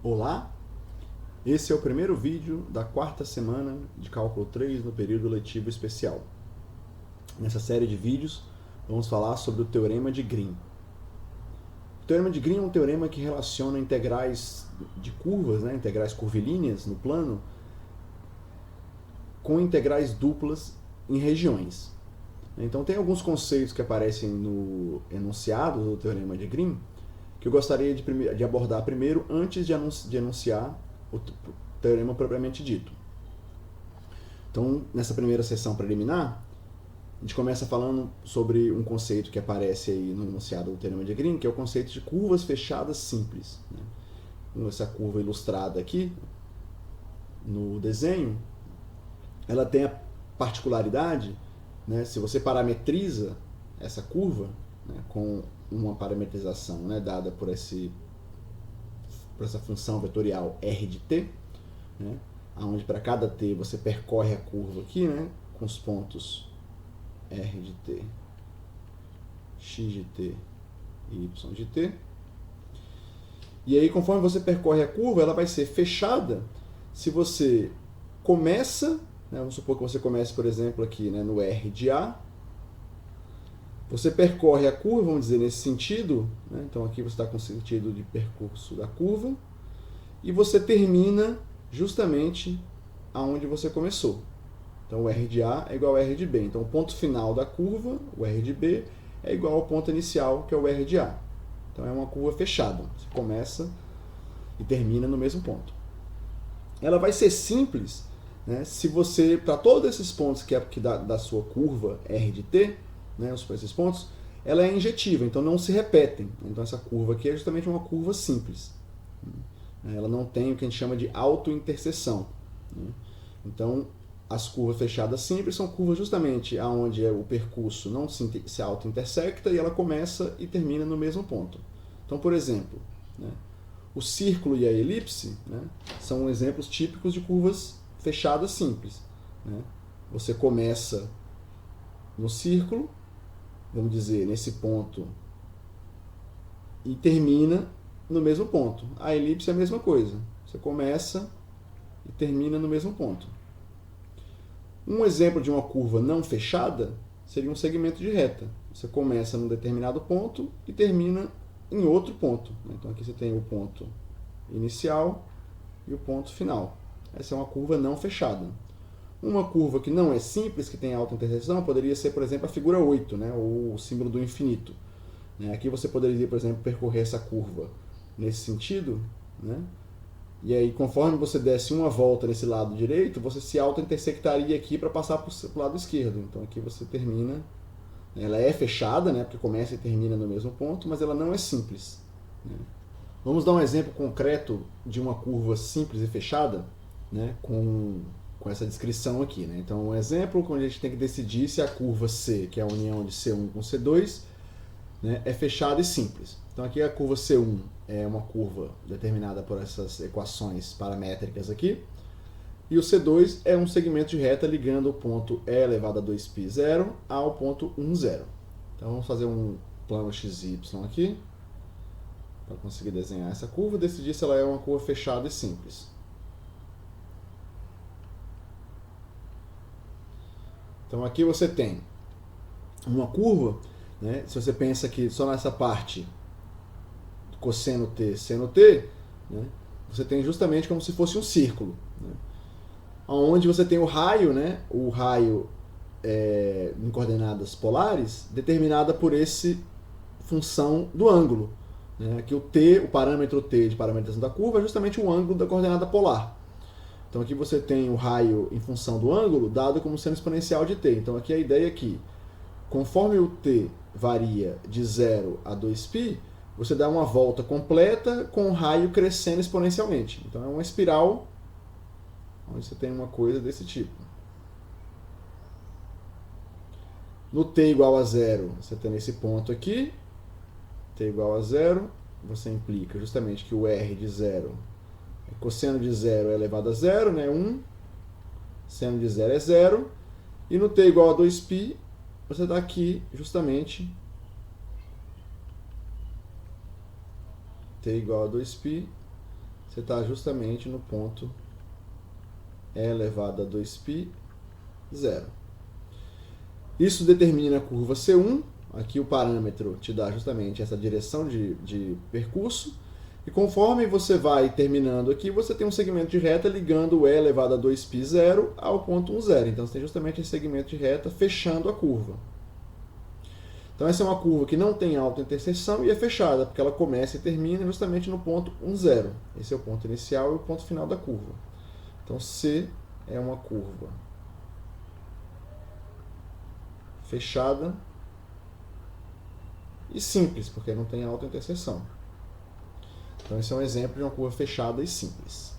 Olá, esse é o primeiro vídeo da quarta semana de Cálculo 3 no período letivo especial. Nessa série de vídeos vamos falar sobre o Teorema de Green. O Teorema de Green é um teorema que relaciona integrais de curvas, integrais curvilíneas no plano, com integrais duplas em regiões. Então tem alguns conceitos que aparecem no enunciado do Teorema de Green que eu gostaria de abordar primeiro antes de enunciar o teorema propriamente dito. Então, nessa primeira sessão preliminar, a gente começa falando sobre um conceito que aparece aí no enunciado do Teorema de Green, que é o conceito de curvas fechadas simples. Essa curva ilustrada aqui no desenho, ela tem a particularidade, se você parametriza essa curva com uma parametrização dada por essa função vetorial r de t, onde para cada t você percorre a curva aqui com os pontos r de t, x de t e y de t. E aí, conforme você percorre a curva, ela vai ser fechada se você começa, vamos supor que você comece, por exemplo, aqui no r de a. Você percorre a curva, vamos dizer, nesse sentido, então aqui você está com o sentido de percurso da curva, e você termina justamente aonde você começou. Então o R de A é igual ao R de B. Então o ponto final da curva, o R de B, é igual ao ponto inicial, que é o R de A. Então é uma curva fechada. Você começa e termina no mesmo ponto. Ela vai ser simples se você, para todos esses pontos que da sua curva R de T, esses pontos, ela é injetiva, então não se repetem. Então essa curva aqui é justamente uma curva simples. Ela não tem o que a gente chama de autointerseção. Então as curvas fechadas simples são curvas justamente onde o percurso não se auto-intersecta e ela começa e termina no mesmo ponto. Então, por exemplo, o círculo e a elipse são exemplos típicos de curvas fechadas simples. Você começa no círculo, vamos dizer, nesse ponto, e termina no mesmo ponto. A elipse é a mesma coisa. Você começa e termina no mesmo ponto. Um exemplo de uma curva não fechada seria um segmento de reta. Você começa num determinado ponto e termina em outro ponto. Então aqui você tem o ponto inicial e o ponto final. Essa é uma curva não fechada. Uma curva que não é simples, que tem autointerseção, poderia ser, por exemplo, a figura 8, ou o símbolo do infinito. Aqui você poderia, por exemplo, percorrer essa curva nesse sentido, e aí, conforme você desse uma volta nesse lado direito, você se auto-intersectaria aqui para passar para o lado esquerdo. Então aqui você termina, ela é fechada, porque começa e termina no mesmo ponto, mas ela não é simples. Vamos dar um exemplo concreto de uma curva simples e fechada, com essa descrição aqui. Então, um exemplo onde a gente tem que decidir se a curva C, que é a união de C1 com C2, é fechada e simples. Então, aqui a curva C1 é uma curva determinada por essas equações paramétricas aqui, e o C2 é um segmento de reta ligando o ponto E elevado a 2π, 0 ao ponto 1, 0. Então, vamos fazer um plano XY aqui, para conseguir desenhar essa curva e decidir se ela é uma curva fechada e simples. Então aqui você tem uma curva, se você pensa que só nessa parte cosseno t, seno t, você tem justamente como se fosse um círculo, onde você tem o raio em coordenadas polares, determinada por essa função do ângulo. Aqui o parâmetro t de parametrização da curva é justamente o ângulo da coordenada polar. Então aqui você tem o raio em função do ângulo dado como sendo exponencial de t. Então aqui a ideia é que, conforme o t varia de 0 a 2π, você dá uma volta completa com o raio crescendo exponencialmente. Então é uma espiral onde você tem uma coisa desse tipo. No t igual a 0, você tem esse ponto aqui, t igual a 0, você implica justamente que o r de 0, cosseno de 0 é elevado a 0, 1, seno de 0 é 0, e no t igual a 2π, você dá aqui justamente t igual a 2π, você está justamente no ponto E elevado a 2π, 0. Isso determina a curva C1, aqui o parâmetro te dá justamente essa direção de percurso, e conforme você vai terminando aqui, você tem um segmento de reta ligando o E elevado a 2π, 0 ao ponto 1, 0. Então você tem justamente esse segmento de reta fechando a curva. Então essa é uma curva que não tem autointerseção e é fechada, porque ela começa e termina justamente no ponto 1, 0. Esse é o ponto inicial e o ponto final da curva. Então C é uma curva fechada e simples, porque não tem autointerseção. Então esse é um exemplo de uma curva fechada e simples.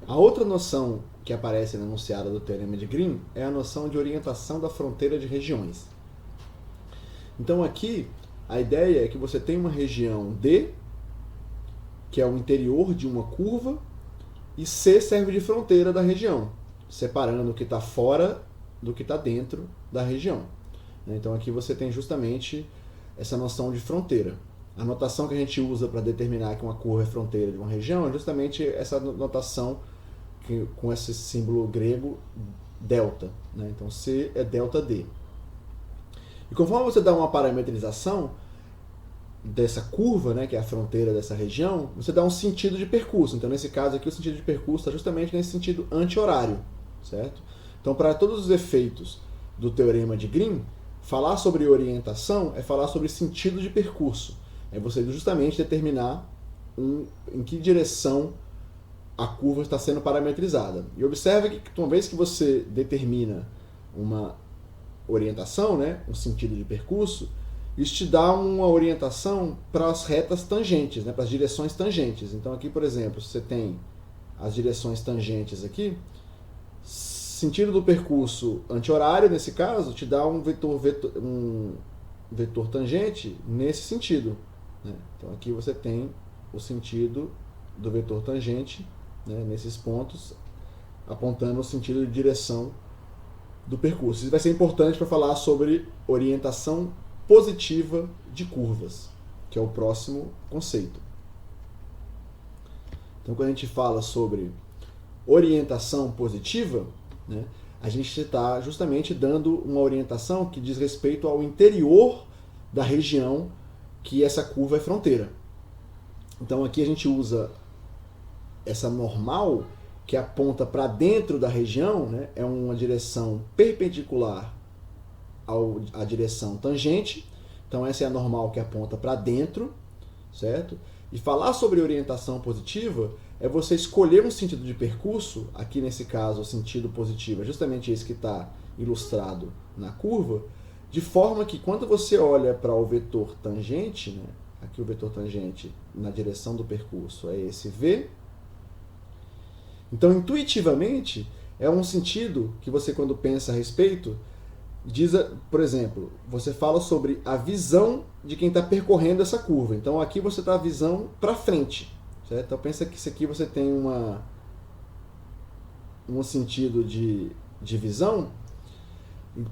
A outra noção que aparece na enunciada do Teorema de Green é a noção de orientação da fronteira de regiões. Então aqui a ideia é que você tem uma região D, que é o interior de uma curva, e C serve de fronteira da região, separando o que está fora do que está dentro da região. Então aqui você tem justamente essa noção de fronteira. A notação que a gente usa para determinar que uma curva é fronteira de uma região é justamente essa notação com esse símbolo grego delta. Então C é delta D. E conforme você dá uma parametrização dessa curva, que é a fronteira dessa região, você dá um sentido de percurso. Então, nesse caso aqui, o sentido de percurso está justamente nesse sentido anti-horário, certo? Então, para todos os efeitos do Teorema de Green, falar sobre orientação é falar sobre sentido de percurso. É você justamente determinar em que direção a curva está sendo parametrizada. E observe que uma vez que você determina uma orientação, um sentido de percurso, isso te dá uma orientação para as retas tangentes, para as direções tangentes. Então aqui, por exemplo, você tem as direções tangentes aqui, sentido do percurso anti-horário, nesse caso, te dá um vetor tangente nesse sentido. Então aqui você tem o sentido do vetor tangente, nesses pontos, apontando o sentido de direção do percurso. Isso vai ser importante para falar sobre orientação positiva de curvas, que é o próximo conceito. Então, quando a gente fala sobre orientação positiva, a gente está justamente dando uma orientação que diz respeito ao interior da região que essa curva é fronteira. Então, aqui a gente usa essa normal que aponta para dentro da região, é uma direção perpendicular à direção tangente. Então essa é a normal que aponta para dentro, certo? E falar sobre orientação positiva é você escolher um sentido de percurso, aqui nesse caso o sentido positivo é justamente esse que está ilustrado na curva, de forma que quando você olha para o vetor tangente, aqui o vetor tangente na direção do percurso é esse V. Então, intuitivamente, é um sentido que você, quando pensa a respeito, diz, por exemplo, você fala sobre a visão de quem está percorrendo essa curva. Então, aqui você está a visão para frente, certo? Então, pensa que isso aqui você tem um sentido de visão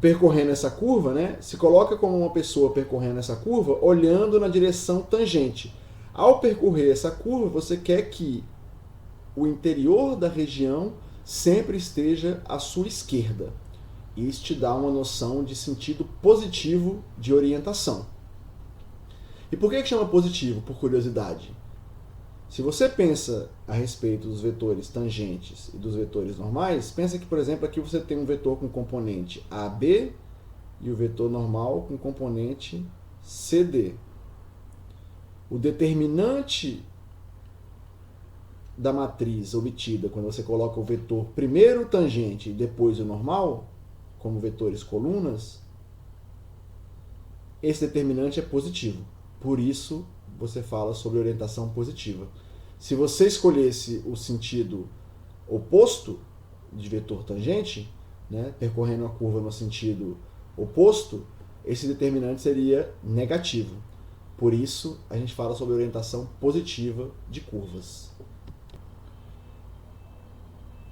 percorrendo essa curva, se coloca como uma pessoa percorrendo essa curva, olhando na direção tangente. Ao percorrer essa curva, você quer que o interior da região sempre esteja à sua esquerda. Isso te dá uma noção de sentido positivo de orientação. E por que chama positivo? Por curiosidade. Se você pensa a respeito dos vetores tangentes e dos vetores normais, pensa que, por exemplo, aqui você tem um vetor com componente AB e o vetor normal com componente CD. O determinante da matriz obtida quando você coloca o vetor primeiro o tangente e depois o normal, como vetores colunas, esse determinante é positivo. Por isso, você fala sobre orientação positiva. Se você escolhesse o sentido oposto de vetor tangente, percorrendo a curva no sentido oposto, esse determinante seria negativo. Por isso, a gente fala sobre orientação positiva de curvas.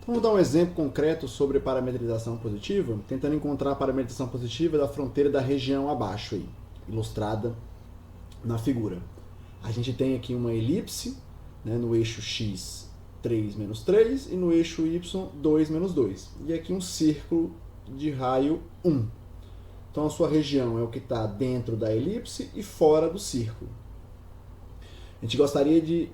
Então, vamos dar um exemplo concreto sobre parametrização positiva, tentando encontrar a parametrização positiva da fronteira da região abaixo, ilustrada na figura. A gente tem aqui uma elipse, né, no eixo x 3 menos 3 e no eixo y 2 menos 2. E aqui um círculo de raio 1. Então a sua região é o que está dentro da elipse e fora do círculo. A gente gostaria de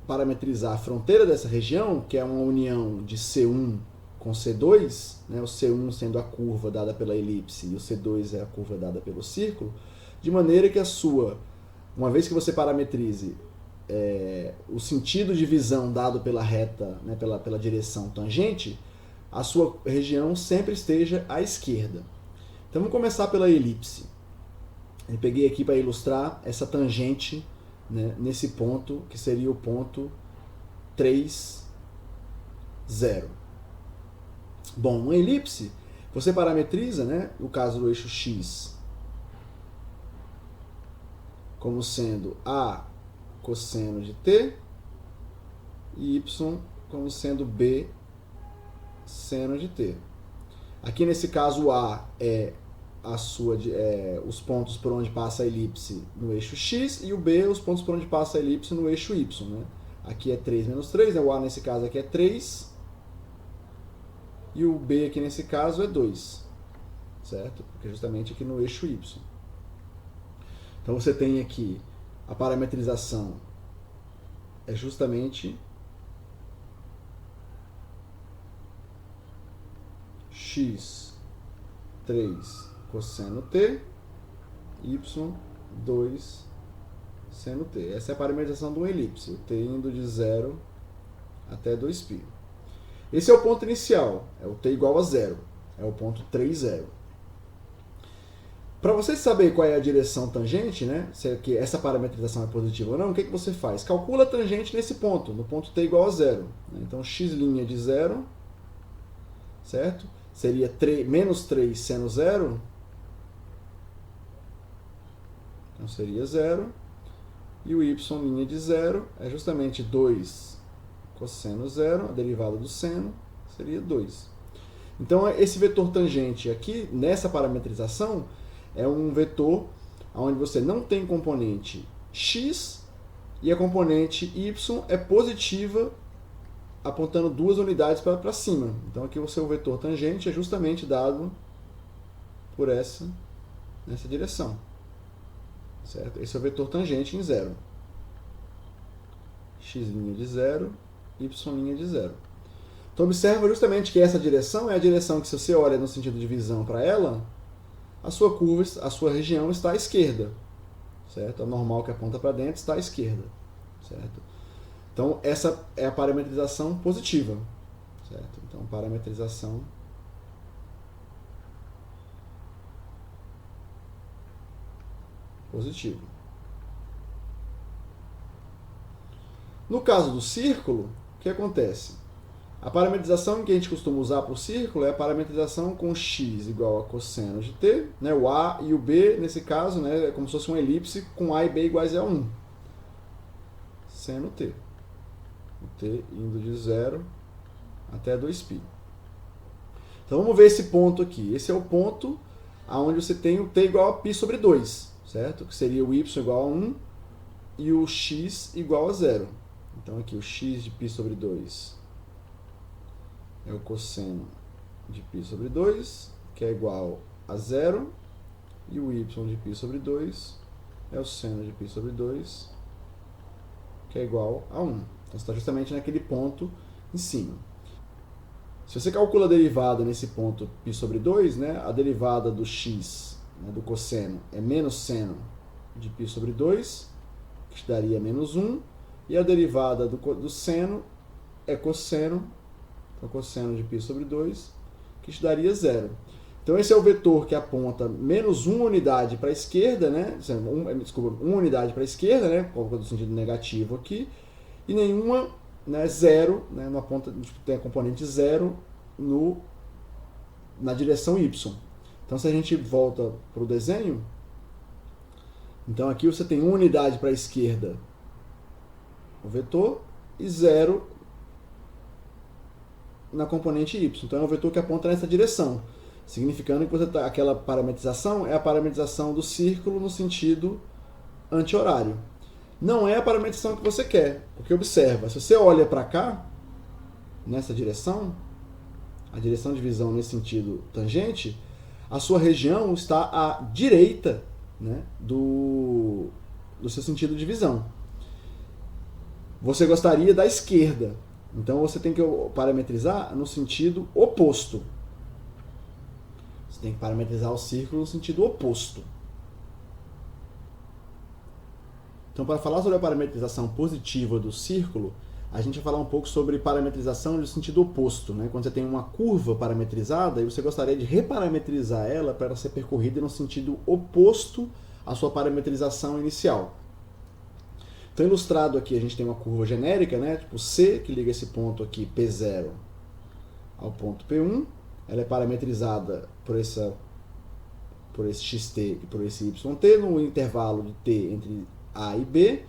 parametrizar a fronteira dessa região, que é uma união de C1 com C2, né, o C1 sendo a curva dada pela elipse e o C2 é a curva dada pelo círculo, de maneira que uma vez que você parametrize o sentido de visão dado pela reta, né, pela direção tangente, a sua região sempre esteja à esquerda. Então vamos começar pela elipse. Eu peguei aqui para ilustrar essa tangente, né, nesse ponto, que seria o ponto 3, 0. Bom, uma elipse, você parametriza, né, no caso do eixo x, como sendo A cosseno de t e y como sendo B seno de t. Aqui nesse caso A é os pontos por onde passa a elipse no eixo x e o B os pontos por onde passa a elipse no eixo y. Né? Aqui é 3 menos 3, né? O A nesse caso aqui é 3 e o B aqui nesse caso é 2, certo? Porque é justamente aqui no eixo y. Então você tem aqui a parametrização é justamente x 3 cosseno t, y 2 seno t. Essa é a parametrização de uma elipse, o t indo de 0 até 2π. Esse é o ponto inicial, é o t igual a 0, é o ponto 3, 0. Para você saber qual é a direção tangente, né, se essa parametrização é positiva ou não, o que você faz? Calcula a tangente nesse ponto, no ponto t igual a 0. Então, x' de 0, certo? Seria menos 3 seno 0, então seria 0. E o y' de 0 é justamente 2 cosseno 0, a derivada do seno seria 2. Então, esse vetor tangente aqui, nessa parametrização, é um vetor onde você não tem componente x e a componente y é positiva, apontando 2 unidades para cima. Então aqui o seu vetor tangente é justamente dado por nessa direção. Certo? Esse é o vetor tangente em 0. X' de 0, y' de 0. Então observa justamente que essa direção é a direção que, se você olha no sentido de visão para ela, a sua curva, a sua região está à esquerda, certo? O normal que aponta para dentro está à esquerda, certo? Então, essa é a parametrização positiva, certo? Então, parametrização positiva. No caso do círculo, o que acontece? A parametrização que a gente costuma usar para o círculo é a parametrização com x igual a cosseno de t, né? O A e o B, nesse caso, né, é como se fosse uma elipse com A e B iguais a 1. Seno t. O t indo de 0 até 2π. Então vamos ver esse ponto aqui. Esse é o ponto onde você tem o t igual a π sobre 2, certo? Que seria o y igual a 1 e o x igual a 0. Então aqui o x de π sobre 2 é o cosseno de π sobre 2, que é igual a 0, e o y de π sobre 2 é o seno de π sobre 2, que é igual a 1. Então você está justamente naquele ponto em cima. Se você calcula a derivada nesse ponto π sobre 2, né, a derivada do x, né, do cosseno, é menos seno de π sobre 2, que te daria menos 1, e a derivada do seno é cosseno, então cosseno de π sobre 2, que te daria 0. Então esse é o vetor que aponta menos 1 unidade para a esquerda, né? Desculpa, 1 unidade para a esquerda, né? Colocando o sentido negativo aqui, e nenhuma, né, 0, né? Não aponta, tem a componente 0 na direção y. Então se a gente volta para o desenho, então aqui você tem 1 unidade para a esquerda, o vetor, e 0 na componente y. Então é um vetor que aponta nessa direção, significando que você aquela parametrização é a parametrização do círculo no sentido anti-horário. não é a parametrização que você quer. Porque observa, se você olha para cá, nessa direção, a direção de visão nesse sentido tangente, a sua região está à direita, né, do seu sentido de visão. Você gostaria da esquerda, então você tem que parametrizar no sentido oposto. Você tem que parametrizar o círculo no sentido oposto. Então, para falar sobre a parametrização positiva do círculo, a gente vai falar um pouco sobre parametrização no sentido oposto, né? Quando você tem uma curva parametrizada e você gostaria de reparametrizar ela para ela ser percorrida no sentido oposto à sua parametrização inicial. Então, ilustrado aqui, a gente tem uma curva genérica, né? Tipo C, que liga esse ponto aqui, P0, ao ponto P1. Ela é parametrizada por esse xt e por esse yt no intervalo de t entre A e B.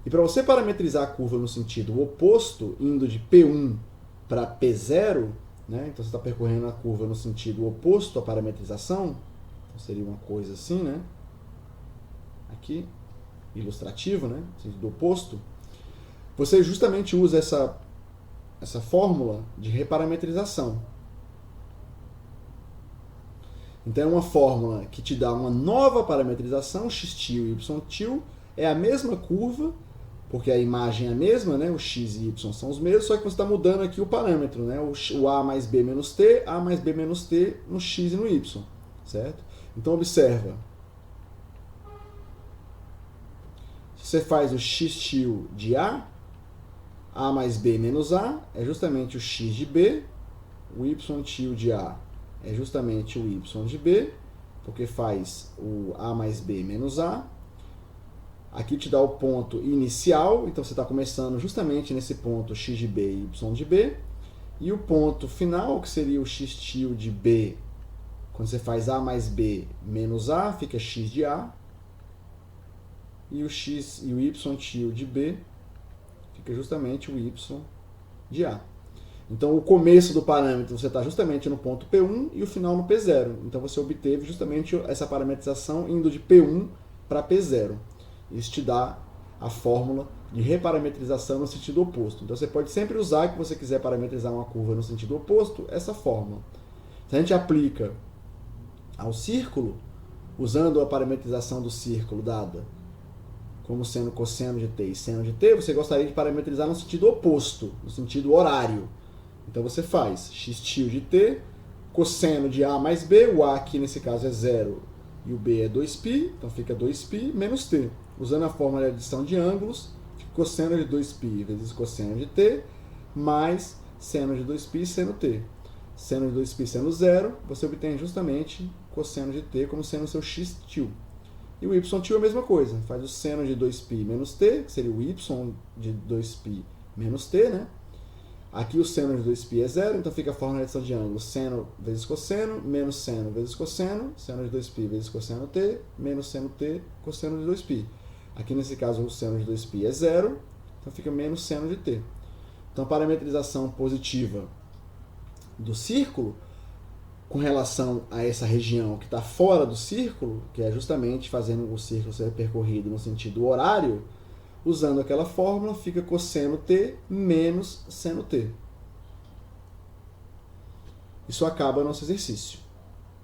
E para você parametrizar a curva no sentido oposto, indo de P1 para P0, né? Então você está percorrendo a curva no sentido oposto à parametrização, então seria uma coisa assim, né? Aqui, ilustrativo, né? No sentido oposto. Você justamente usa essa fórmula de reparametrização. Então é uma fórmula que te dá uma nova parametrização, xt e yt, é a mesma curva, porque a imagem é a mesma, né? O x e y são os mesmos, só que você está mudando aqui o parâmetro, né? O a mais b menos t, a mais b menos t no x e no y, certo? Então observa. Se você faz o xt de a mais b menos a é justamente o x de b, o yt de a é justamente o y de b, porque faz o a mais b menos a. Aqui te dá o ponto inicial, então você está começando justamente nesse ponto x de b e y de b. E o ponto final, que seria o xt de b, quando você faz a mais b menos a, fica x de a. E o x e o yt de b fica justamente o y de a. Então, o começo do parâmetro você está justamente no ponto P1 e o final no P0. Então, você obteve justamente essa parametrização indo de P1 para P0. Isso te dá a fórmula de reparametrização no sentido oposto. Então, você pode sempre usar, que você quiser parametrizar uma curva no sentido oposto, essa fórmula. Se a gente aplica ao círculo, usando a parametrização do círculo dada como sendo cosseno de t e seno de t, você gostaria de parametrizar no sentido oposto, no sentido horário. Então você faz xt de t, cosseno de a mais b, o a aqui nesse caso é 0 e o b é 2π, então fica 2π menos t. Usando a fórmula de adição de ângulos, fica cosseno de 2π vezes cosseno de t, mais seno de 2π seno t. Seno de 2π sendo 0, você obtém justamente cosseno de t como sendo o seu xt. E o yt é a mesma coisa, faz o seno de 2π menos t, que seria o y de 2π menos t, né? Aqui o seno de 2π é 0, então fica a fórmula de adição de ângulo seno vezes cosseno, menos seno vezes cosseno, seno de 2π vezes cosseno t, menos seno t, cosseno de 2π. Aqui nesse caso o seno de 2π é 0, então fica menos seno de t. Então a parametrização positiva do círculo, com relação a essa região que está fora do círculo, que é justamente fazendo o círculo ser percorrido no sentido horário, usando aquela fórmula, fica cosseno t menos seno t. Isso acaba nosso exercício.